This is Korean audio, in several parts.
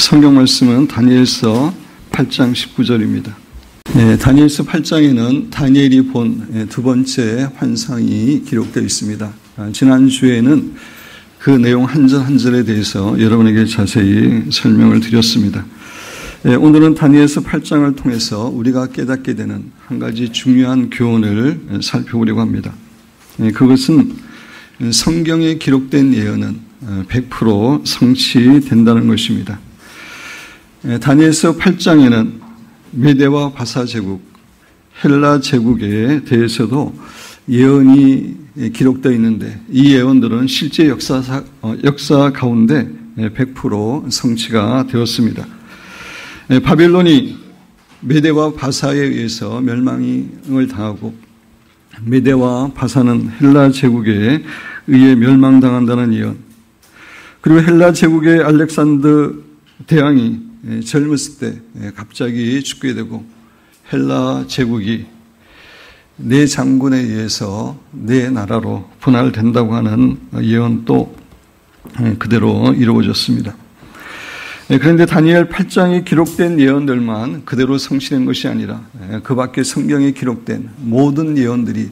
성경 말씀은 다니엘서 8장 19절입니다. 다니엘서 8장에는 다니엘이 본 두 번째 환상이 기록되어 있습니다. 지난주에는 그 내용 한 절 한 절에 대해서 여러분에게 자세히 설명을 드렸습니다. 오늘은 다니엘서 8장을 통해서 우리가 깨닫게 되는 한 가지 중요한 교훈을 살펴보려고 합니다. 그것은 성경에 기록된 예언은 100% 성취된다는 것입니다. 다니엘서 8장에는 메대와 바사 제국, 헬라 제국에 대해서도 예언이 기록되어 있는데 이 예언들은 실제 역사 가운데 100% 성취가 되었습니다. 바벨론이 메대와 바사에 의해서 멸망을 당하고 메대와 바사는 헬라 제국에 의해 멸망당한다는 예언, 그리고 헬라 제국의 알렉산더 대왕이 젊었을 때 갑자기 죽게 되고 헬라 제국이 네 장군에 의해서 네 나라로 분할된다고 하는 예언도 그대로 이루어졌습니다. 그런데 다니엘 8장에 기록된 예언들만 그대로 성취된 것이 아니라 그 밖에 성경에 기록된 모든 예언들이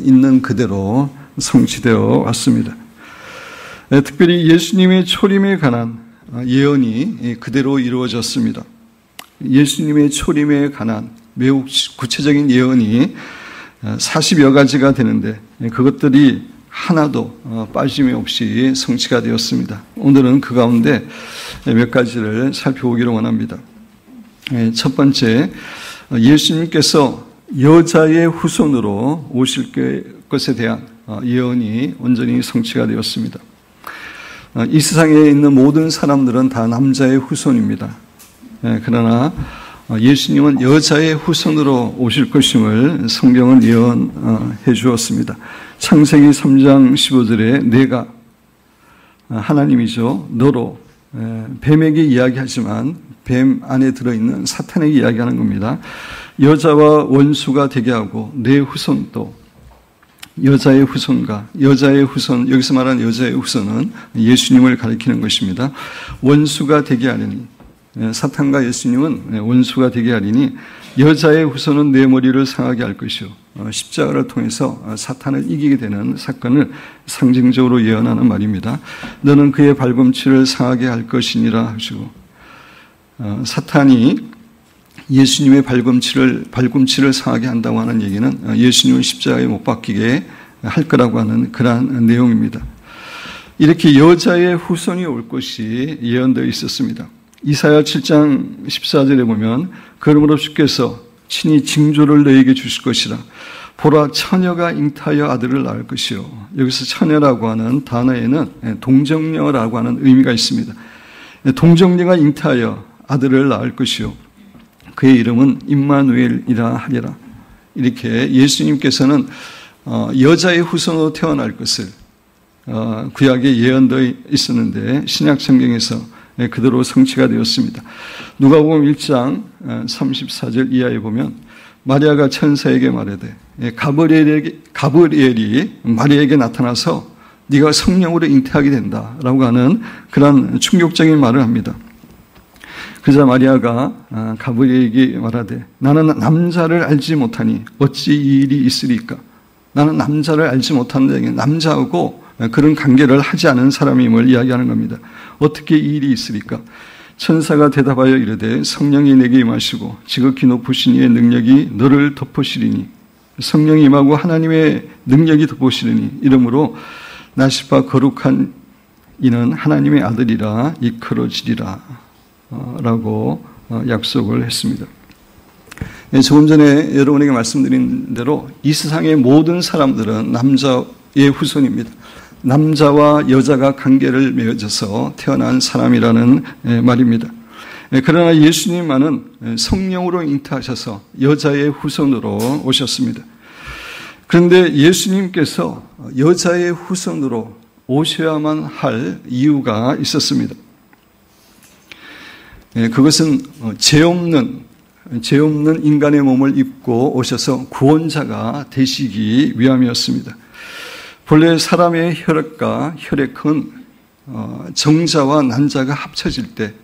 있는 그대로 성취되어 왔습니다. 특별히 예수님의 초림에 관한 예언이 그대로 이루어졌습니다. 예수님의 초림에 관한 매우 구체적인 예언이 40여 가지가 되는데 그것들이 하나도 빠짐이 없이 성취가 되었습니다. 오늘은 그 가운데 몇 가지를 살펴보기를 원합니다. 첫 번째, 예수님께서 여자의 후손으로 오실 것에 대한 예언이 온전히 성취가 되었습니다. 이 세상에 있는 모든 사람들은 다 남자의 후손입니다. 그러나 예수님은 여자의 후손으로 오실 것임을 성경은 예언해 주었습니다. 창세기 3장 15절에 내가 하나님이죠. 너로 뱀에게 이야기하지만 뱀 안에 들어있는 사탄에게 이야기하는 겁니다. 여자와 원수가 되게 하고 내 후손도 여자의 후손과 여자의 후손, 여기서 말하는 여자의 후손은 예수님을 가리키는 것입니다. 원수가 되게 하리니, 사탄과 예수님은 원수가 되게 하리니 여자의 후손은 내 머리를 상하게 할 것이요, 십자가를 통해서 사탄을 이기게 되는 사건을 상징적으로 예언하는 말입니다. 너는 그의 발꿈치를 상하게 할 것이니라 하시고, 사탄이 예수님의 발꿈치를 상하게 한다고 하는 얘기는 예수님을 십자가에 못 박히게 할 거라고 하는 그러한 내용입니다. 이렇게 여자의 후손이 올 것이 예언되어 있었습니다. 이사야 7장 14절에 보면 그러므로 주께서 친히 징조를 너에게 주실 것이라. 보라, 처녀가 잉타하여 아들을 낳을 것이요. 여기서 처녀라고 하는 단어에는 동정녀라고 하는 의미가 있습니다. 동정녀가 잉타하여 아들을 낳을 것이요. 그의 이름은 임마누엘이라 하리라. 이렇게 예수님께서는 여자의 후손으로 태어날 것을 구약에 예언되어 있었는데 신약 성경에서 그대로 성취가 되었습니다. 누가복음 1장 34절 이하에 보면 마리아가 천사에게 말하되 가브리엘이 마리아에게 나타나서 네가 성령으로 잉태하게 된다라고 하는 그런 충격적인 말을 합니다. 그러자 마리아가 가브리엘에게 말하되 나는 남자를 알지 못하니 어찌 이 일이 있으리까? 나는 남자를 알지 못하는 남자하고 그런 관계를 하지 않은 사람임을 이야기하는 겁니다. 어떻게 이 일이 있으리까? 천사가 대답하여 이르되 성령이 내게 임하시고 지극히 높으신 이의 능력이 너를 덮으시리니 성령이 임하고 하나님의 능력이 덮으시리니 이러므로 나시파 거룩한 이는 하나님의 아들이라 이끌어지리라 라고 약속을 했습니다. 조금 전에 여러분에게 말씀드린 대로 이 세상의 모든 사람들은 남자의 후손입니다. 남자와 여자가 관계를 맺어서 태어난 사람이라는 말입니다. 그러나 예수님만은 성령으로 잉태하셔서 여자의 후손으로 오셨습니다. 그런데 예수님께서 여자의 후손으로 오셔야만 할 이유가 있었습니다. 그것은 죄 없는 인간의 몸을 입고 오셔서 구원자가 되시기 위함이었습니다. 본래 사람의 혈액과 혈액은 정자와 난자가 합쳐질 때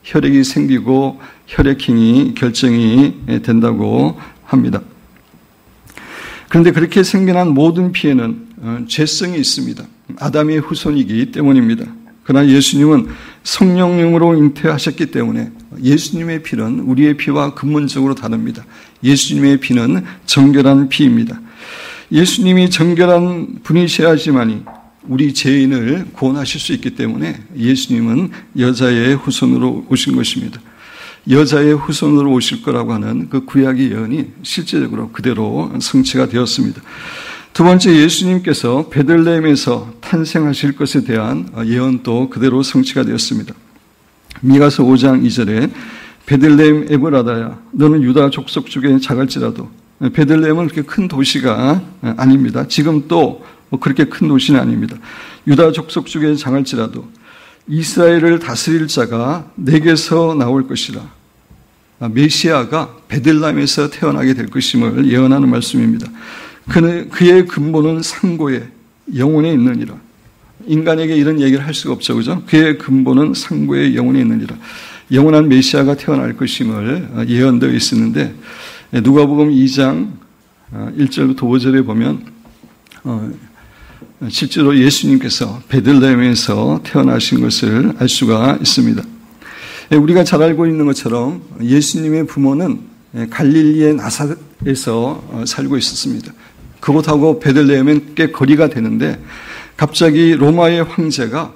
혈액이 생기고 혈액형이 결정이 된다고 합니다. 그런데 그렇게 생겨난 모든 피에는 죄성이 있습니다. 아담의 후손이기 때문입니다. 그러나 예수님은 성령님으로 잉태하셨기 때문에 예수님의 피는 우리의 피와 근본적으로 다릅니다. 예수님의 피는 정결한 피입니다. 예수님이 정결한 분이셔야지만이 우리 죄인을 구원하실 수 있기 때문에 예수님은 여자의 후손으로 오신 것입니다. 여자의 후손으로 오실 거라고 하는 그 구약의 예언이 실제적으로 그대로 성취가 되었습니다. 두 번째, 예수님께서 베들레헴에서 탄생하실 것에 대한 예언도 그대로 성취가 되었습니다. 미가서 5장 2절에 베들레헴 에브라다야 너는 유다 족속 중에 작을지라도, 베들레헴은 그렇게 큰 도시가 아닙니다. 지금 또 그렇게 큰 도시는 아닙니다. 유다 족속 중에 작을지라도 이스라엘을 다스릴 자가 내게서 나올 것이라. 메시아가 베들레헴에서 태어나게 될 것임을 예언하는 말씀입니다. 그의 근본은 상고에 영혼에 있느니라. 인간에게 이런 얘기를 할 수가 없죠. 그죠? 그의 근본은 상고에 영혼에 있느니라. 영원한 메시아가 태어날 것임을 예언되어 있었는데, 누가복음 2장 1절부터 5절에 보면 실제로 예수님께서 베들레헴에서 태어나신 것을 알 수가 있습니다. 우리가 잘 알고 있는 것처럼 예수님의 부모는 갈릴리의 나사렛에서 살고 있었습니다. 그곳하고 베들레헴은 꽤 거리가 되는데 갑자기 로마의 황제가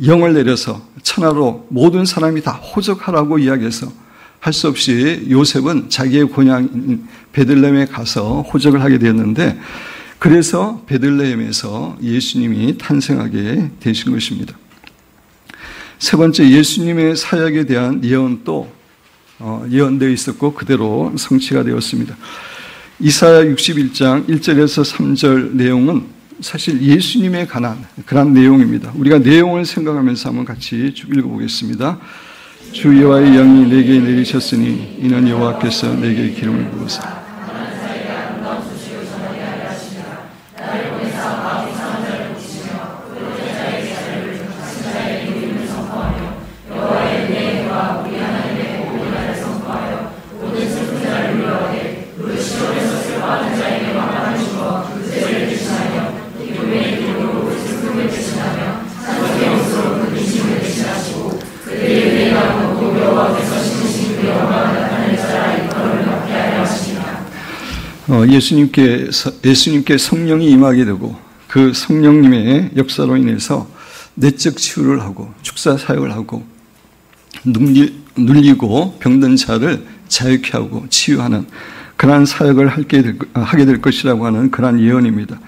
영을 내려서 천하로 모든 사람이 다 호적하라고 이야기해서 할 수 없이 요셉은 자기의 고향인 베들레헴에 가서 호적을 하게 되었는데, 그래서 베들레헴에서 예수님이 탄생하게 되신 것입니다. 세 번째, 예수님의 사역에 대한 예언도 예언되어 있었고 그대로 성취가 되었습니다. 이사야 61장 1절에서 3절 내용은 사실 예수님에 관한 그런 내용입니다. 우리가 내용을 생각하면서 한번 같이 쭉 읽어보겠습니다. 주 여호와의 영이 내게 내리셨으니 이는 여호와께서 내게 기름을 부으사 예수님께 성령이 임하게 되고 그 성령님의 역사로 인해서 내적 치유를 하고 축사 사역을 하고 눌리고 병든 자를 자유케 하고 치유하는 그러한 사역을 하게 될 것이라고 하는 그러한 예언입니다.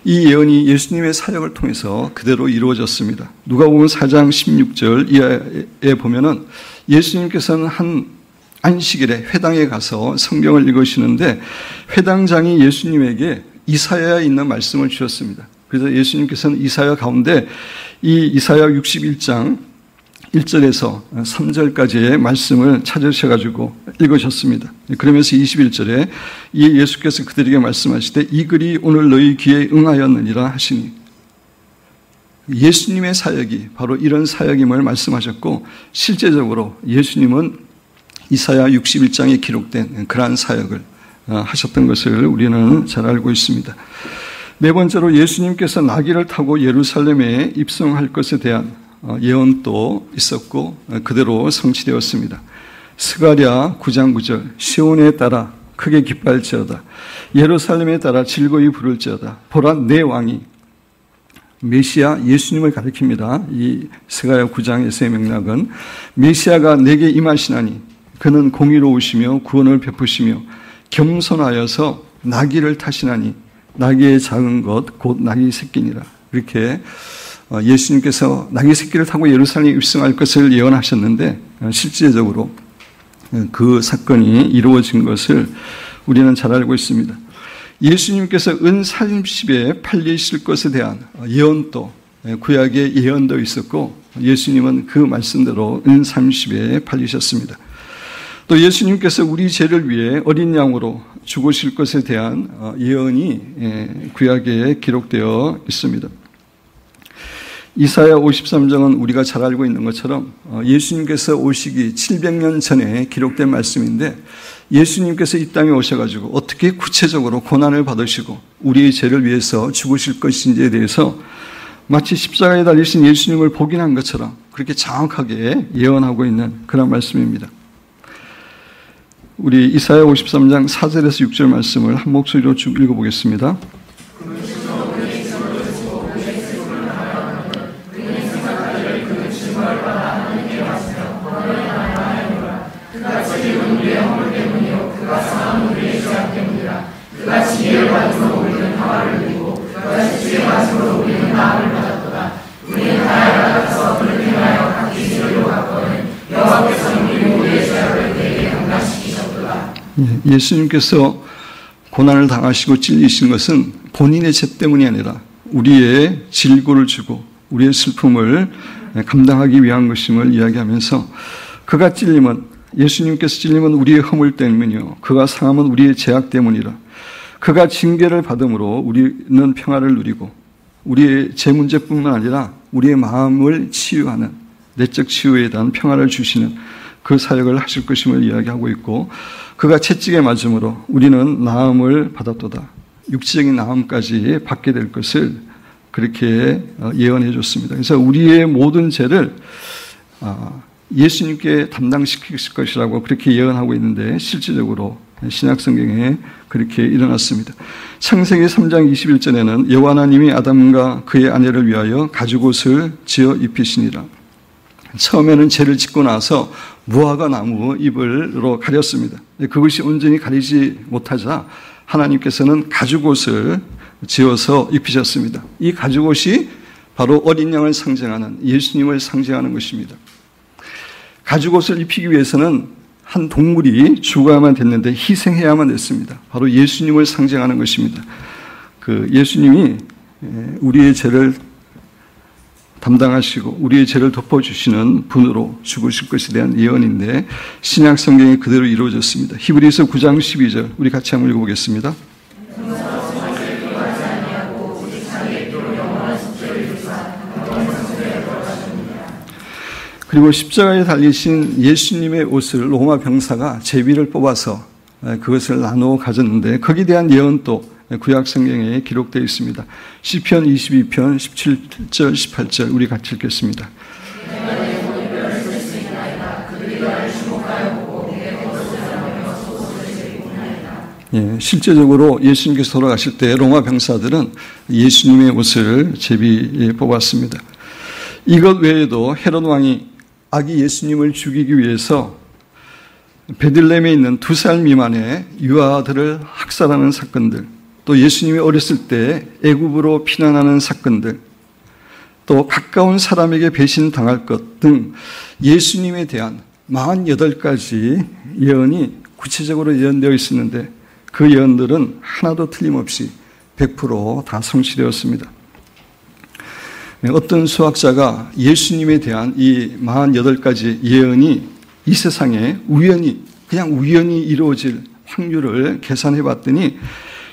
이 예언이 예수님의 사역을 통해서 그대로 이루어졌습니다. 누가복음 4장 16절 이하에 보면은 예수님께서는 한 안식일에 회당에 가서 성경을 읽으시는데 회당장이 예수님에게 이사야에 있는 말씀을 주셨습니다. 그래서 예수님께서는 이사야 가운데 이 이사야 61장 1절에서 3절까지의 말씀을 찾으셔가지고 읽으셨습니다. 그러면서 21절에 예수께서 그들에게 말씀하시되 이 글이 오늘 너희 귀에 응하였느니라 하시니, 예수님의 사역이 바로 이런 사역임을 말씀하셨고 실제적으로 예수님은 이사야 61장에 기록된 그러한 사역을 하셨던 것을 우리는 잘 알고 있습니다. 네 번째로 예수님께서 나귀를 타고 예루살렘에 입성할 것에 대한 예언도 있었고 그대로 성취되었습니다. 스가랴 9장 9절 시온에 따라 크게 기뻐할지어다 예루살렘에 따라 즐거이 부를지어다 보라 내 왕이, 메시아 예수님을 가리킵니다. 이 스가랴 9장에서의 맥락은 메시아가 내게 임하시나니 그는 공의로우시며 구원을 베푸시며 겸손하여서 나귀를 타시나니 나귀의 작은 것 곧 나귀 새끼니라. 이렇게 예수님께서 나귀 새끼를 타고 예루살렘에 입성할 것을 예언하셨는데 실제적으로 그 사건이 이루어진 것을 우리는 잘 알고 있습니다. 예수님께서 은 30에 팔리실 것에 대한 예언도 구약의 예언도 있었고 예수님은 그 말씀대로 은 30에 팔리셨습니다. 또 예수님께서 우리 죄를 위해 어린 양으로 죽으실 것에 대한 예언이 구약에 기록되어 있습니다. 이사야 53장은 우리가 잘 알고 있는 것처럼 예수님께서 오시기 700년 전에 기록된 말씀인데, 예수님께서 이 땅에 오셔가지고 어떻게 구체적으로 고난을 받으시고 우리의 죄를 위해서 죽으실 것인지에 대해서 마치 십자가에 달리신 예수님을 복인한 것처럼 그렇게 정확하게 예언하고 있는 그런 말씀입니다. 우리 이사야 53장 4절에서 6절 말씀을 한 목소리로 쭉 읽어보겠습니다. 예수님께서 고난을 당하시고 찔리신 것은 본인의 죄 때문이 아니라 우리의 질고를 주고 우리의 슬픔을 감당하기 위한 것임을 이야기하면서, 그가 찔림은, 예수님께서 찔림은 우리의 허물 때문이요 그가 상함은 우리의 죄악 때문이라. 그가 징계를 받음으로 우리는 평화를 누리고 우리의 죄 문제뿐만 아니라 우리의 마음을 치유하는, 내적 치유에 대한 평화를 주시는 그 사역을 하실 것임을 이야기하고 있고, 그가 채찍에 맞음으로 우리는 나음을 받았도다. 육체적인 나음까지 받게 될 것을 그렇게 예언해 줬습니다. 그래서 우리의 모든 죄를 예수님께 담당시킬 것이라고 그렇게 예언하고 있는데, 실질적으로 신약성경에 그렇게 일어났습니다. 창세기 3장 21절에는 여호와 하나님이 아담과 그의 아내를 위하여 가죽옷을 지어 입히시니라. 처음에는 죄를 짓고 나서 무화과 나무 잎으로 가렸습니다. 그것이 온전히 가리지 못하자 하나님께서는 가죽옷을 지어서 입히셨습니다. 이 가죽옷이 바로 어린 양을 상징하는, 예수님을 상징하는 것입니다. 가죽옷을 입히기 위해서는 한 동물이 죽어야만 됐는데 희생해야만 됐습니다. 바로 예수님을 상징하는 것입니다. 그 예수님이 우리의 죄를 담당하시고 우리의 죄를 덮어주시는 분으로 죽으실 것에 대한 예언인데, 신약 성경이 그대로 이루어졌습니다. 히브리서 9장 12절 우리 같이 한번 읽어보겠습니다. 그리고 십자가에 달리신 예수님의 옷을 로마 병사가 제비를 뽑아서 그것을 나누어 가졌는데, 거기에 대한 예언도 구약 성경에 기록되어 있습니다. 시편 22편 17절 18절 우리 같이 읽겠습니다. 실제적으로 예수님께서 돌아가실 때 로마 병사들은 예수님의 옷을 제비에 뽑았습니다. 이것 외에도 헤롯 왕이 아기 예수님을 죽이기 위해서 베들레헴에 있는 2살 미만의 유아들을 학살하는 사건들, 또 예수님이 어렸을 때 애굽으로 피난하는 사건들, 또 가까운 사람에게 배신당할 것 등 예수님에 대한 48가지 예언이 구체적으로 예언되어 있었는데, 그 예언들은 하나도 틀림없이 100% 다 성취되었습니다. 어떤 수학자가 예수님에 대한 이 48가지 예언이 이 세상에 그냥 우연히 이루어질 확률을 계산해 봤더니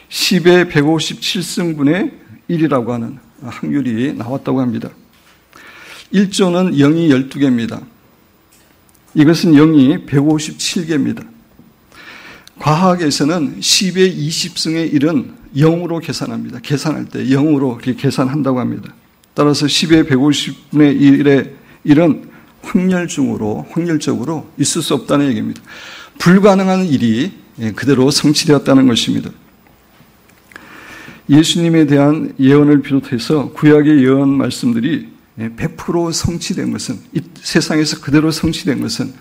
10의 157승분의 1이라고 하는 확률이 나왔다고 합니다. 1조는 0이 12개입니다. 이것은 0이 157개입니다. 과학에서는 10의 20승의 1은 0으로 계산합니다. 계산할 때 0으로 그렇게 계산한다고 합니다. 따라서 10의 150분의 1의 1은 확률적으로 있을 수 없다는 얘기입니다. 불가능한 일이 그대로 성취되었다는 것입니다. 예수님에 대한 예언을 비롯해서 구약의 예언 말씀들이 100% 성취된 것은, 이 세상에서 그대로 성취된 것은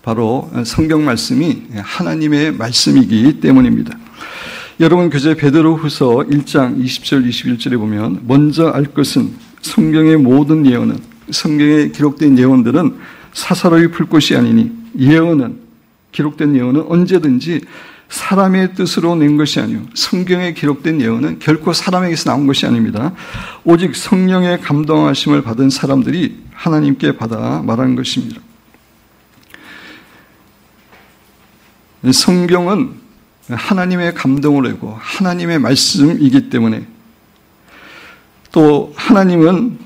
바로 성경 말씀이 하나님의 말씀이기 때문입니다. 여러분, 교재 베드로후서 1장 20절 21절에 보면, 먼저 알 것은 성경의 모든 예언은, 성경에 기록된 예언들은 사사로이 풀 것이 아니니, 기록된 예언은 언제든지 사람의 뜻으로 낸 것이 아니요, 성경에 기록된 예언은 결코 사람에게서 나온 것이 아닙니다. 오직 성령의 감동하심을 받은 사람들이 하나님께 받아 말한 것입니다. 성경은 하나님의 감동을 내고 하나님의 말씀이기 때문에, 또 하나님은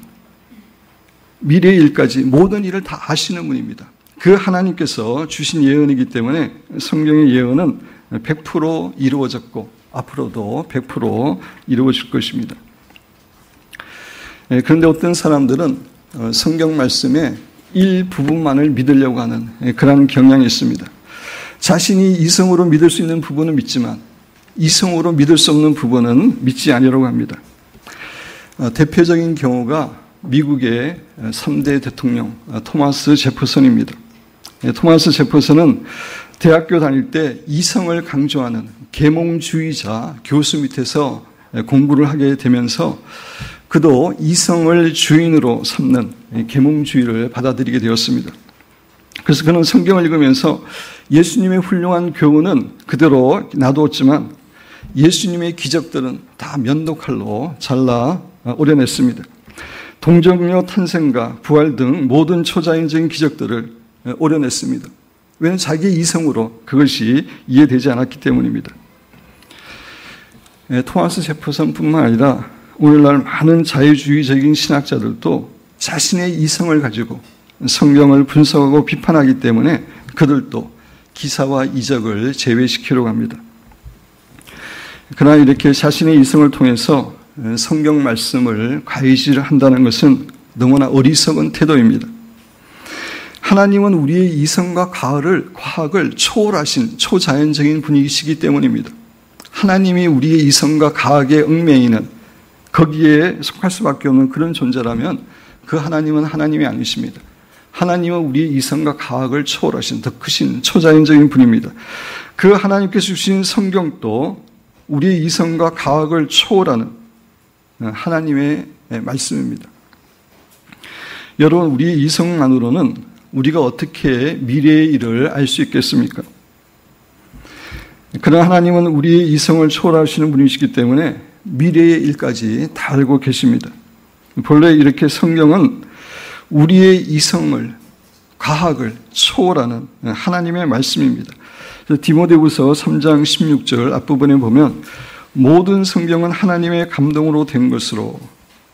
미래의 일까지 모든 일을 다 아시는 분입니다. 그 하나님께서 주신 예언이기 때문에 성경의 예언은 100% 이루어졌고 앞으로도 100% 이루어질 것입니다. 그런데 어떤 사람들은 성경 말씀의 일부분만을 믿으려고 하는 그런 경향이 있습니다. 자신이 이성으로 믿을 수 있는 부분은 믿지만 이성으로 믿을 수 없는 부분은 믿지 아니라고 합니다. 대표적인 경우가 미국의 3대 대통령 토마스 제퍼슨입니다. 토마스 제퍼슨은 대학교 다닐 때 이성을 강조하는 계몽주의자 교수 밑에서 공부를 하게 되면서 그도 이성을 주인으로 삼는 계몽주의를 받아들이게 되었습니다. 그래서 그는 성경을 읽으면서 예수님의 훌륭한 교훈은 그대로 놔두었지만 예수님의 기적들은 다 면도칼로 잘라 오려냈습니다. 동정녀 탄생과 부활 등 모든 초자연적인 기적들을 오려냈습니다. 왜냐하면 자기의 이성으로 그것이 이해되지 않았기 때문입니다. 토마스 제퍼슨뿐만 아니라 오늘날 많은 자유주의적인 신학자들도 자신의 이성을 가지고 성경을 분석하고 비판하기 때문에 그들도 기사와 이적을 제외시키려고 합니다. 그러나 이렇게 자신의 이성을 통해서 성경 말씀을 과시한다는 것은 너무나 어리석은 태도입니다. 하나님은 우리의 이성과 과학을 초월하신 초자연적인 분이시기 때문입니다. 하나님이 우리의 이성과 과학의 얽매이는 거기에 속할 수밖에 없는 그런 존재라면 그 하나님은 하나님이 아니십니다. 하나님은 우리의 이성과 과학을 초월하신 더 크신 초자연적인 분입니다. 그 하나님께서 주신 성경도 우리의 이성과 과학을 초월하는 하나님의 말씀입니다. 여러분, 우리의 이성만으로는 우리가 어떻게 미래의 일을 알 수 있겠습니까? 그러나 하나님은 우리의 이성을 초월하시는 분이시기 때문에 미래의 일까지 다 알고 계십니다. 본래 이렇게 성경은 우리의 이성을, 과학을 초월하는 하나님의 말씀입니다. 디모데후서 3장 16절 앞부분에 보면 모든 성경은 하나님의 감동으로 된 것으로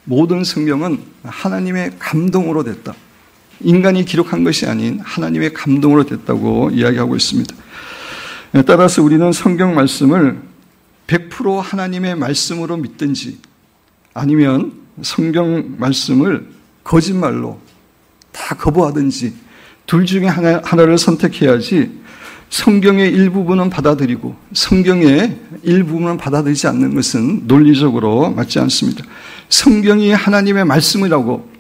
모든 성경은 하나님의 감동으로 됐다. 인간이 기록한 것이 아닌 하나님의 감동으로 됐다고 이야기하고 있습니다. 따라서 우리는 성경 말씀을 100% 하나님의 말씀으로 믿든지 아니면 성경 말씀을 거짓말로 다 거부하든지 둘 중에 하나를 선택해야지 성경의 일부분은 받아들이고 성경의 일부분은 받아들이지 않는 것은 논리적으로 맞지 않습니다. 성경이 하나님의 말씀이라고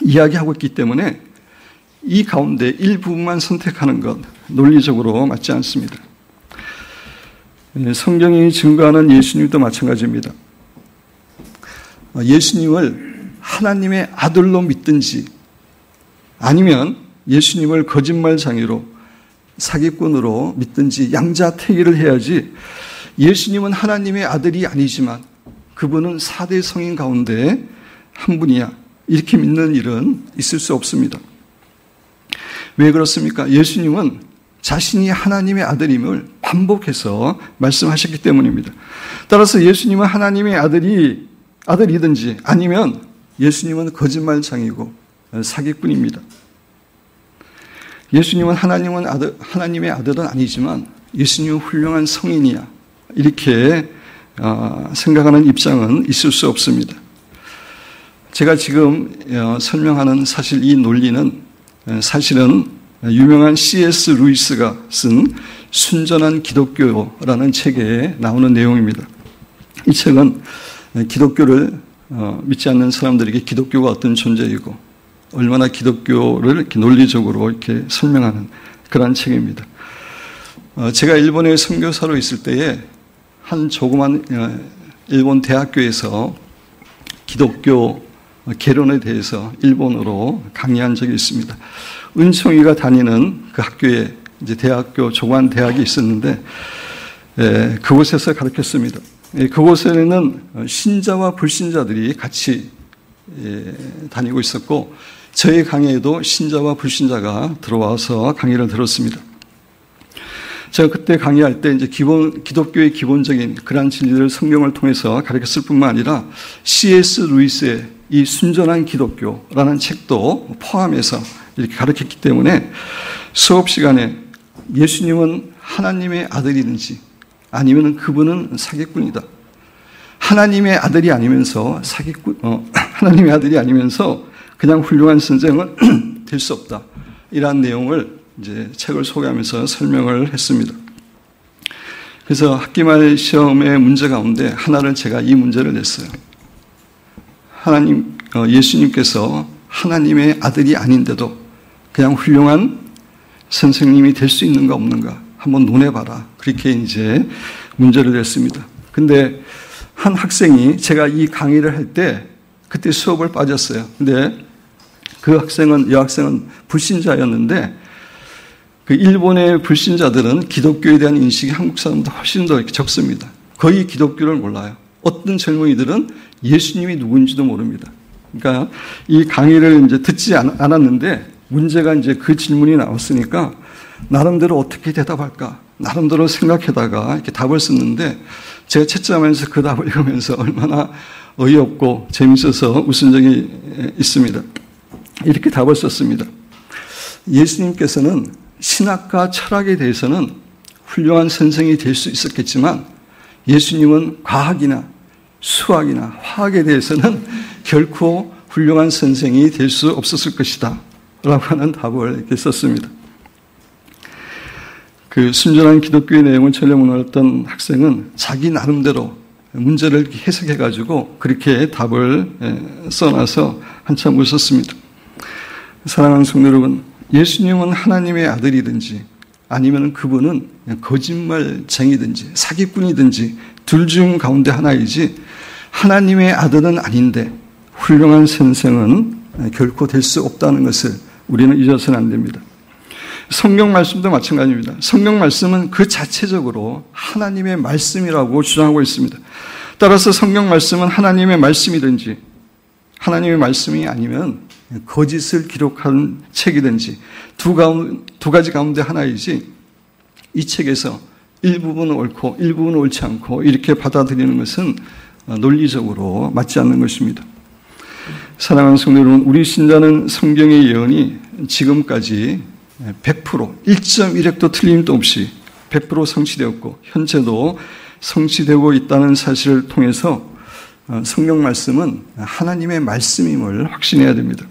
이야기하고 있기 때문에 이 가운데 일부분만 선택하는 것 논리적으로 맞지 않습니다. 성경이 증거하는 예수님도 마찬가지입니다. 예수님을 하나님의 아들로 믿든지 아니면 예수님을 거짓말장애로 사기꾼으로 믿든지 양자택일을 해야지 예수님은 하나님의 아들이 아니지만 그분은 4대 성인 가운데 한 분이야 이렇게 믿는 일은 있을 수 없습니다. 왜 그렇습니까? 예수님은 자신이 하나님의 아들임을 반복해서 말씀하셨기 때문입니다. 따라서 예수님은 하나님의 아들이든지 아니면 예수님은 거짓말장이고 사기꾼입니다. 예수님은 하나님의 아들은 아니지만 예수님은 훌륭한 성인이야 이렇게 생각하는 입장은 있을 수 없습니다. 제가 지금 설명하는 사실 이 논리는 사실은 유명한 C.S. 루이스가 쓴 순전한 기독교라는 책에 나오는 내용입니다. 이 책은 기독교를 믿지 않는 사람들에게 기독교가 어떤 존재이고 얼마나 기독교를 이렇게 논리적으로 이렇게 설명하는 그런 책입니다. 제가 일본에 선교사로 있을 때에 한 조그만 일본 대학교에서 기독교 개론에 대해서 일본어로 강의한 적이 있습니다. 은총이가 다니는 그 학교에 이제 대학교 조관 대학이 있었는데 그곳에서 가르쳤습니다. 그곳에는 신자와 불신자들이 같이 다니고 있었고 저희 강의에도 신자와 불신자가 들어와서 강의를 들었습니다. 제가 그때 강의할 때 이제 기독교의 기본적인 그러한 진리를 성경을 통해서 가르쳤을 뿐만 아니라 C.S. 루이스의 이 순전한 기독교라는 책도 포함해서 이렇게 가르쳤기 때문에 수업 시간에 예수님은 하나님의 아들이든지 아니면 그분은 사기꾼이다. 하나님의 아들이 아니면서 하나님의 아들이 아니면서 그냥 훌륭한 선생은 될 수 없다. 이러한 내용을 이제 책을 소개하면서 설명을 했습니다. 그래서 학기말 시험의 문제 가운데 하나를 제가 이 문제를 냈어요. 예수님께서 하나님의 아들이 아닌데도 그냥 훌륭한 선생님이 될 수 있는가 없는가 한번 논해봐라. 그렇게 이제 문제를 냈습니다. 근데 한 학생이 제가 이 강의를 할 때 그때 수업을 빠졌어요. 근데 여학생은 불신자였는데 그 일본의 불신자들은 기독교에 대한 인식이 한국 사람보다 훨씬 더 적습니다. 거의 기독교를 몰라요. 어떤 젊은이들은 예수님이 누군지도 모릅니다. 그러니까 이 강의를 이제 듣지 않았는데 문제가 이제 그 질문이 나왔으니까 나름대로 어떻게 대답할까 나름대로 생각하다가 이렇게 답을 썼는데 제가 채점하면서 그 답을 읽으면서 얼마나 어이없고 재밌어서 웃은 적이 있습니다. 이렇게 답을 썼습니다. 예수님께서는 신학과 철학에 대해서는 훌륭한 선생이 될 수 있었겠지만 예수님은 과학이나 수학이나 화학에 대해서는 결코 훌륭한 선생이 될 수 없었을 것이다 라고 하는 답을 이렇게 썼습니다. 그 순전한 기독교의 내용을 전해문화했던 학생은 자기 나름대로 문제를 해석해가지고 그렇게 답을 써놔서 한참 웃었습니다. 사랑하는 성도 여러분, 예수님은 하나님의 아들이든지 아니면 그분은 거짓말쟁이든지 사기꾼이든지 둘 중 가운데 하나이지 하나님의 아들은 아닌데 훌륭한 선생은 결코 될 수 없다는 것을 우리는 잊어서는 안 됩니다. 성경 말씀도 마찬가지입니다. 성경 말씀은 그 자체적으로 하나님의 말씀이라고 주장하고 있습니다. 따라서 성경 말씀은 하나님의 말씀이든지 하나님의 말씀이 아니면 거짓을 기록한 책이든지 두 가지 가운데 하나이지 이 책에서 일부분은 옳고 일부분은 옳지 않고 이렇게 받아들이는 것은 논리적으로 맞지 않는 것입니다. 사랑하는 성도 여러분, 우리 신자는 성경의 예언이 지금까지 100% 1.1획도 틀림도 없이 100% 성취되었고 현재도 성취되고 있다는 사실을 통해서 성경 말씀은 하나님의 말씀임을 확신해야 됩니다.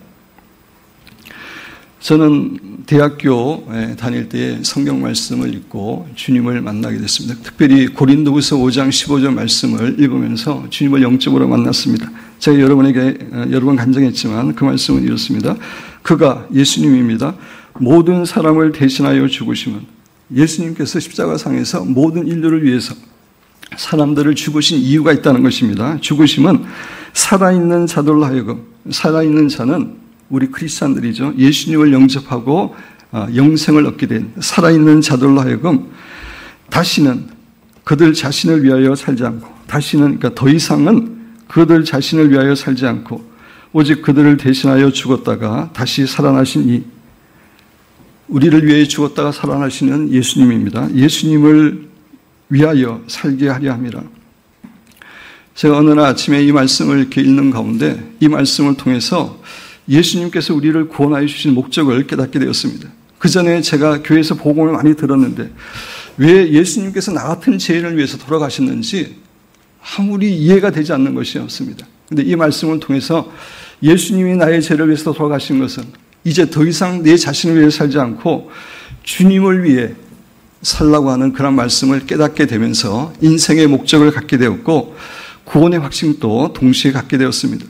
저는 대학교에 다닐 때 성경 말씀을 읽고 주님을 만나게 됐습니다. 특별히 고린도후서 5장 15절 말씀을 읽으면서 주님을 영적으로 만났습니다. 제가 여러분에게 여러 번 간증했지만 그 말씀은 이렇습니다. 그가 예수님입니다. 모든 사람을 대신하여 죽으심은 예수님께서 십자가상에서 모든 인류를 위해서 사람들을 죽으신 이유가 있다는 것입니다. 죽으심은 살아있는 자들로 하여금, 살아있는 자는 우리 크리스찬들이죠. 예수님을 영접하고 영생을 얻게 된 살아있는 자들로 하여금 다시는 그들 자신을 위하여 살지 않고 다시는 그러니까 더 이상은 그들 자신을 위하여 살지 않고 오직 그들을 대신하여 죽었다가 다시 살아나신 이 우리를 위해 죽었다가 살아나시는 예수님입니다. 예수님을 위하여 살게 하려 함이라. 제가 어느 날 아침에 이 말씀을 이렇게 읽는 가운데 이 말씀을 통해서 예수님께서 우리를 구원하여 주신 목적을 깨닫게 되었습니다. 그 전에 제가 교회에서 복음을 많이 들었는데 왜 예수님께서 나 같은 죄인을 위해서 돌아가셨는지 아무리 이해가 되지 않는 것이었습니다. 그런데 이 말씀을 통해서 예수님이 나의 죄를 위해서 돌아가신 것은 이제 더 이상 내 자신을 위해 살지 않고 주님을 위해 살라고 하는 그런 말씀을 깨닫게 되면서 인생의 목적을 갖게 되었고 구원의 확신도 동시에 갖게 되었습니다.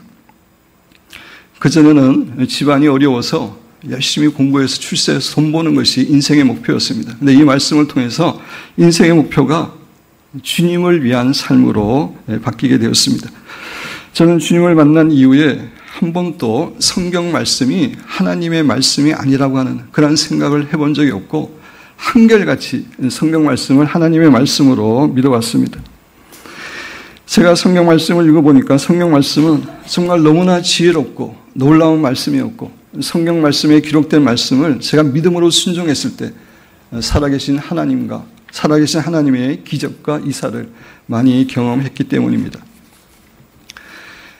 그전에는 집안이 어려워서 열심히 공부해서 출세해서 돈 버는 것이 인생의 목표였습니다. 그런데 이 말씀을 통해서 인생의 목표가 주님을 위한 삶으로 바뀌게 되었습니다. 저는 주님을 만난 이후에 한 번도 성경 말씀이 하나님의 말씀이 아니라고 하는 그런 생각을 해본 적이 없고 한결같이 성경 말씀을 하나님의 말씀으로 믿어왔습니다. 제가 성경 말씀을 읽어보니까 성경 말씀은 정말 너무나 지혜롭고 놀라운 말씀이었고 성경 말씀에 기록된 말씀을 제가 믿음으로 순종했을 때 살아계신 하나님과 살아계신 하나님의 기적과 이사를 많이 경험했기 때문입니다.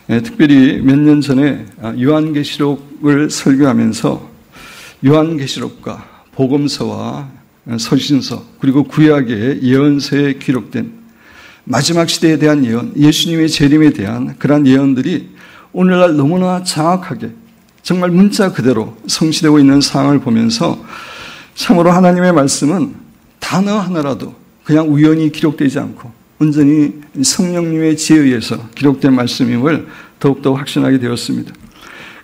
특별히 몇 년 전에 요한계시록을 설교하면서 요한계시록과 복음서와 서신서 그리고 구약의 예언서에 기록된 마지막 시대에 대한 예언, 예수님의 재림에 대한 그러한 예언들이 오늘날 너무나 정확하게 정말 문자 그대로 성취되고 있는 상황을 보면서 참으로 하나님의 말씀은 단어 하나라도 그냥 우연히 기록되지 않고 온전히 성령님의 지혜에 의해서 기록된 말씀임을 더욱더 확신하게 되었습니다.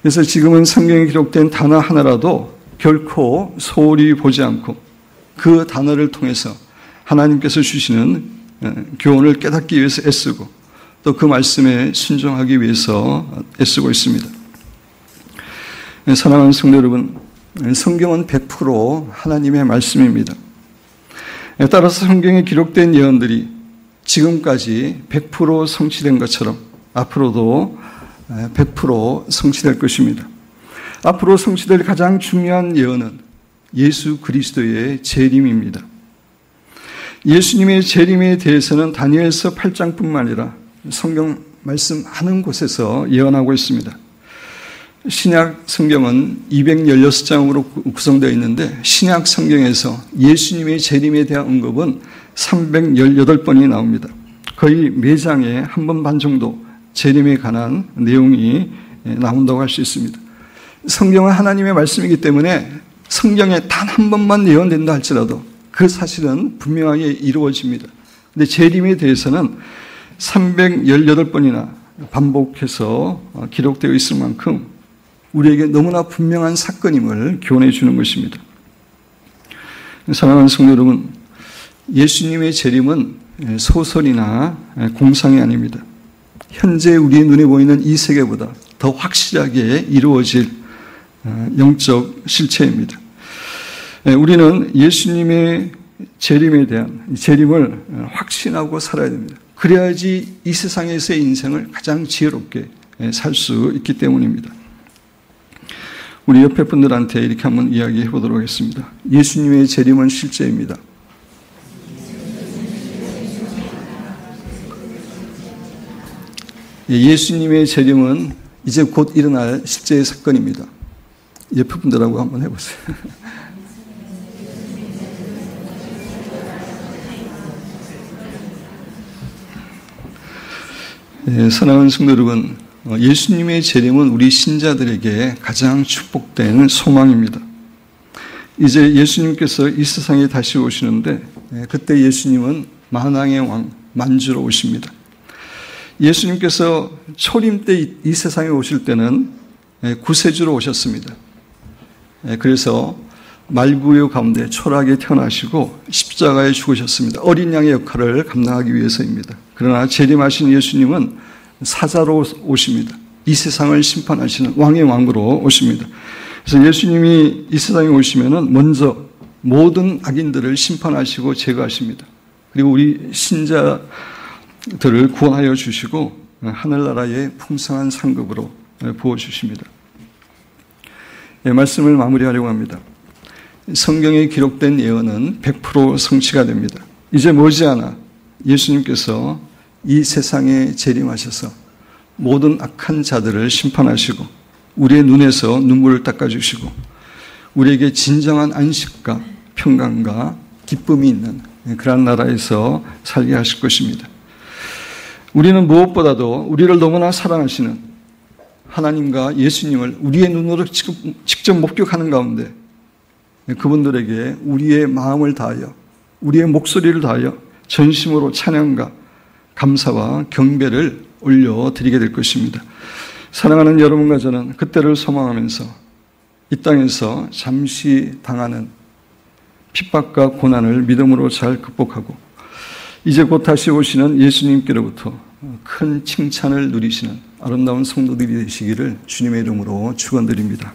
그래서 지금은 성경에 기록된 단어 하나라도 결코 소홀히 보지 않고 그 단어를 통해서 하나님께서 주시는 교훈을 깨닫기 위해서 애쓰고 또 그 말씀에 순종하기 위해서 애쓰고 있습니다. 사랑하는 성도 여러분, 성경은 100% 하나님의 말씀입니다. 따라서 성경에 기록된 예언들이 지금까지 100% 성취된 것처럼 앞으로도 100% 성취될 것입니다. 앞으로 성취될 가장 중요한 예언은 예수 그리스도의 재림입니다. 예수님의 재림에 대해서는 다니엘서 8장뿐만 아니라 성경 말씀 많은 곳에서 예언하고 있습니다. 신약 성경은 216장으로 구성되어 있는데 신약 성경에서 예수님의 재림에 대한 언급은 318번이 나옵니다. 거의 매장에 한 번 반 정도 재림에 관한 내용이 나온다고 할 수 있습니다. 성경은 하나님의 말씀이기 때문에 성경에 단 한 번만 예언된다 할지라도 그 사실은 분명하게 이루어집니다. 그런데 재림에 대해서는 318번이나 반복해서 기록되어 있을 만큼 우리에게 너무나 분명한 사건임을 교훈해 주는 것입니다. 사랑하는 성도 여러분, 예수님의 재림은 소설이나 공상이 아닙니다. 현재 우리의 눈에 보이는 이 세계보다 더 확실하게 이루어질 영적 실체입니다. 우리는 예수님의 재림에 대한 재림을 확신하고 살아야 됩니다. 그래야지 이 세상에서의 인생을 가장 지혜롭게 살 수 있기 때문입니다. 우리 옆에 분들한테 이렇게 한번 이야기해 보도록 하겠습니다. 예수님의 재림은 실제입니다. 예수님의 재림은 이제 곧 일어날 실제의 사건입니다. 옆에 분들하고 한번 해보세요. 사랑하는 성도 여러분, 예수님의 재림은 우리 신자들에게 가장 축복된 소망입니다. 이제 예수님께서 이 세상에 다시 오시는데 그때 예수님은 만왕의 왕, 만주로 오십니다. 예수님께서 초림 때 이 세상에 오실 때는 구세주로 오셨습니다. 그래서 말구유 가운데 초라하게 태어나시고 십자가에 죽으셨습니다. 어린 양의 역할을 감당하기 위해서입니다. 그러나 재림하신 예수님은 사자로 오십니다. 이 세상을 심판하시는 왕의 왕으로 오십니다. 그래서 예수님이 이 세상에 오시면은 먼저 모든 악인들을 심판하시고 제거하십니다. 그리고 우리 신자들을 구원하여 주시고 하늘나라의 풍성한 상급으로 부어주십니다. 말씀을 마무리하려고 합니다. 성경에 기록된 예언은 100% 성취가 됩니다. 이제 머지않아 예수님께서 이 세상에 재림하셔서 모든 악한 자들을 심판하시고 우리의 눈에서 눈물을 닦아주시고 우리에게 진정한 안식과 평강과 기쁨이 있는 그런 나라에서 살게 하실 것입니다. 우리는 무엇보다도 우리를 너무나 사랑하시는 하나님과 예수님을 우리의 눈으로 직접 목격하는 가운데 그분들에게 우리의 마음을 다하여 우리의 목소리를 다하여 전심으로 찬양과 감사와 경배를 올려드리게 될 것입니다. 사랑하는 여러분과 저는 그때를 소망하면서 이 땅에서 잠시 당하는 핍박과 고난을 믿음으로 잘 극복하고 이제 곧 다시 오시는 예수님께로부터 큰 칭찬을 누리시는 아름다운 성도들이 되시기를 주님의 이름으로 축원드립니다.